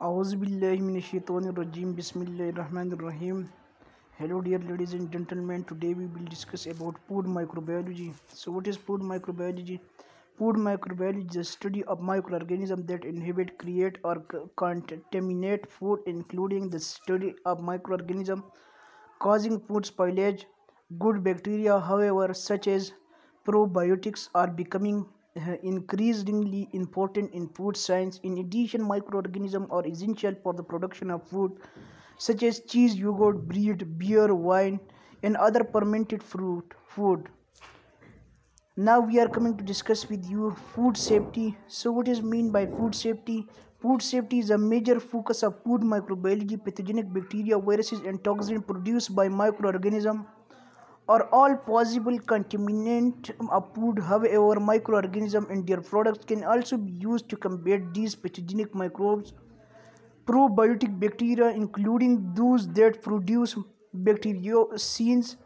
Auzubillahiminash-shaytanir-rajim. Bismillahir-rahmanir-rahim. Hello dear ladies and gentlemen, today we will discuss about food microbiology. So what is food microbiology? Food microbiology is the study of microorganisms that inhabit, create or contaminate food, including the study of microorganisms causing food spoilage. Good bacteria, however, such as probiotics, are becoming increasingly important in food science. In addition, microorganisms are essential for the production of food, such as cheese, yogurt, bread, beer, wine, and other fermented food. Now we are coming to discuss with you food safety. So what is mean by food safety? Food safety is a major focus of food microbiology. Pathogenic bacteria, viruses, and toxins produced by microorganisms are all possible contaminant of food. However, microorganisms and their products can also be used to combat these pathogenic microbes. Probiotic bacteria, including those that produce bacteriocins,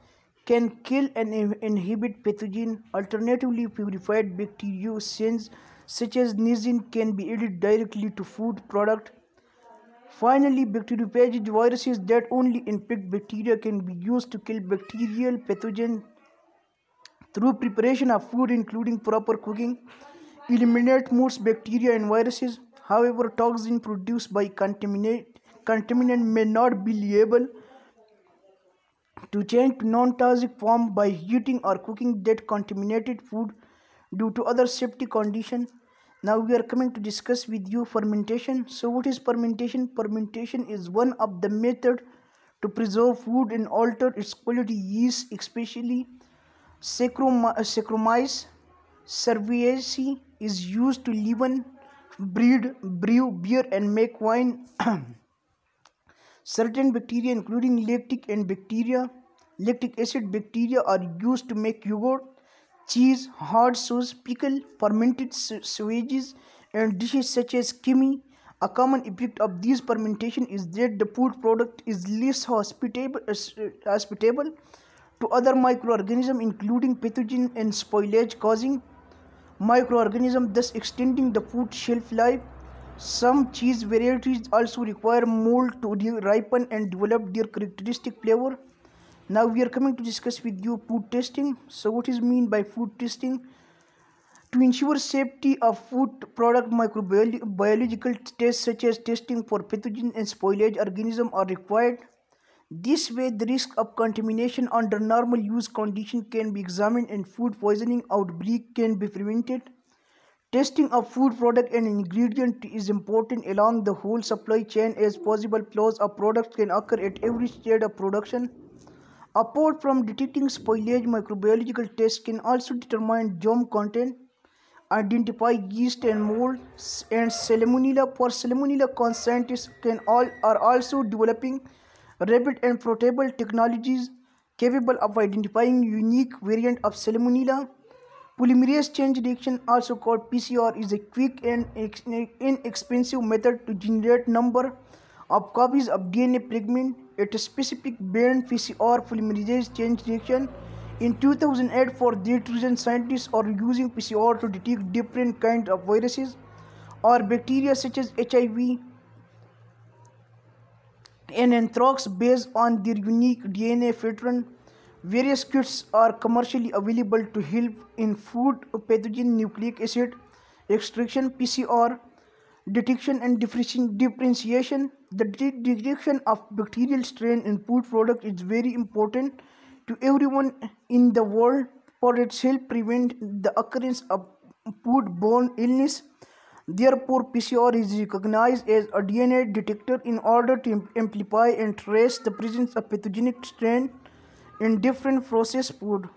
can kill and inhibit pathogen. Alternatively, purified bacteriocins such as niacin can be added directly to food product. Finally, bacteriophage viruses that only infect bacteria can be used to kill bacterial pathogens through preparation of food, including proper cooking. Eliminate most bacteria and viruses. However, toxin produced by contaminant may not be liable to change to non-toxic form by heating or cooking that contaminated food due to other safety conditions. Now we are coming to discuss with you fermentation. So what is fermentation? Fermentation is one of the methods to preserve food and alter its quality. Yeast, especially Saccharomyces cerevisiae, is used to leaven bread, brew beer, and make wine. Certain bacteria, including lactic acid bacteria, are used to make yogurt, cheese, hard sauce, pickle, fermented savages, and dishes such as kimchi. A common effect of these fermentation is that the food product is less hospitable to other microorganisms, including pathogen and spoilage causing microorganisms, thus extending the food shelf life. Some cheese varieties also require mold to ripen and develop their characteristic flavor. Now we are coming to discuss with you food testing. So what is mean by food testing? To ensure safety of food product, microbiological tests such as testing for pathogen and spoilage organism are required. This way, the risk of contamination under normal use conditions can be examined and food poisoning outbreak can be prevented. Testing of food product and ingredient is important along the whole supply chain, as possible flaws of products can occur at every stage of production. Apart from detecting spoilage, microbiological tests can also determine germ content, identify yeast and mold, and salmonella. For salmonella, scientists are also developing rapid and portable technologies capable of identifying unique variant of salmonella. Polymerase chain reaction, also called PCR, is a quick and inexpensive method to generate number of copies of DNA fragment at a specific band. PCR polymerase chain reaction. In 2008, for that reason, scientists are using PCR to detect different kinds of viruses or bacteria such as HIV and anthrax based on their unique DNA pattern. Various kits are commercially available to help in food pathogen nucleic acid extraction, PCR detection and differentiation. The detection of bacterial strain in food product is very important to everyone in the world, for it helps prevent the occurrence of food-borne illness. Therefore, PCR is recognized as a DNA detector in order to amplify and trace the presence of pathogenic strain in different processed food.